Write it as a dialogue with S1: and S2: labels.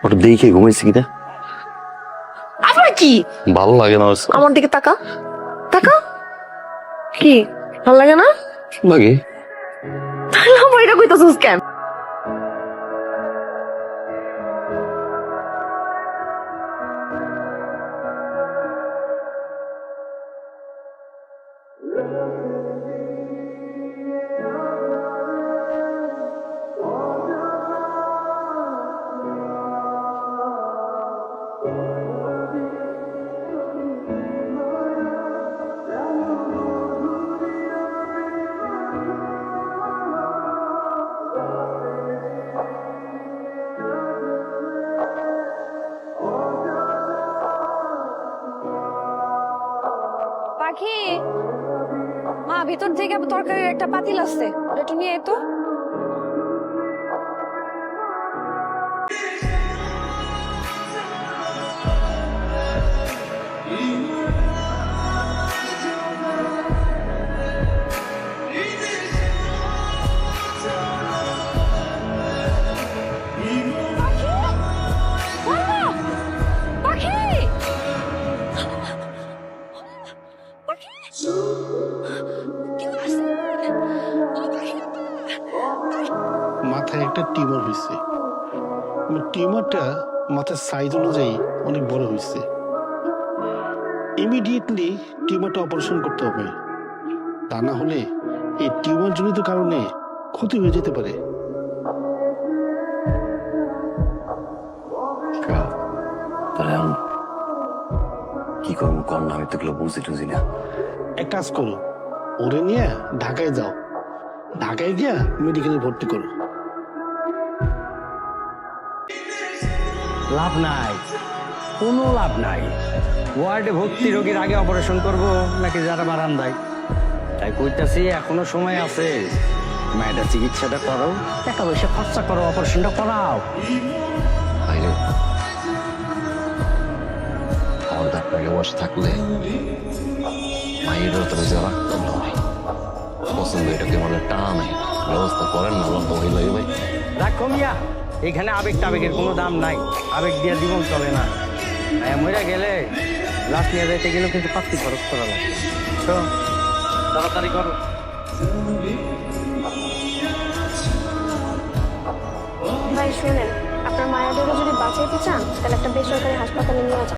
S1: ওটা দেখে ঘুমাইছি কিনা
S2: আবার কি
S1: ভালো লাগে না
S2: আমার দিকে তাকা তাকা কি ভালো লাগে না
S1: লাগে
S2: তাহলে আমার এটা কইতাছিস কেন
S3: পাখি মা ভিতর থেকে তরকারির একটা পাতিল আছে ওটা একটু নিয়ে আয় তো পাখি পাখি কেউ আসছে ও পাখি
S4: মাথায় একটা টিউমার হয়েছে। টিউমারটা মাথার সাইজ অনুযায়ী অনেক বড় হয়েছে। ইমিডিয়েটলি টিউমারটা অপারেশন করতে হবে, তা না হলে এই টিউমার জনিত কারণে ক্ষতি হয়ে যেতে পারে।
S1: তাহলে আমি কি করবো কর না, আমি তো এগুলো বুঝি টুঝি না।
S4: এক কাজ করো, ওরে নিয়ে ঢাকায় যাও, ঢাকায় গিয়া মেডিকেলে ভর্তি করো।
S5: লাভ নাই, কোনো লাভ নাই। ওয়ার্ডে ভর্তি রোগীর আগে অপারেশন করব নাকি যারা বারান্দায়? তাই কইতাছি এখনো সময় আছে, মেয়েটা চিকিৎসাটা করো, টাকা পয়সা খরচা করো, অপারেশনটা করাও।
S1: বাইরে আমার ডাক্তারকে বসে থাকলে মায়ের তো বেঁচে রাখতাম না ভাই। পছন্দ এটাকে মানে টানা নাই, ব্যবস্থা করেন না লম্বা হয়ে লাগে ভাই।
S5: রাখো মিয়া, এখানে আবেগ টাবেগের কোনো দাম নাই, আবেগ দিয়ে জীবন চলে না। মরে গেলে লাশ নিয়ে যাইতে গেলেও কিন্তু পাত্তি খরচ করা লাগে। তো তাড়াতাড়ি করো।
S6: ভাই শুনেন, আপনার মায়ের যদি বাঁচাইতে চান তাহলে একটা বেসরকারি হাসপাতালে নিয়ে যান।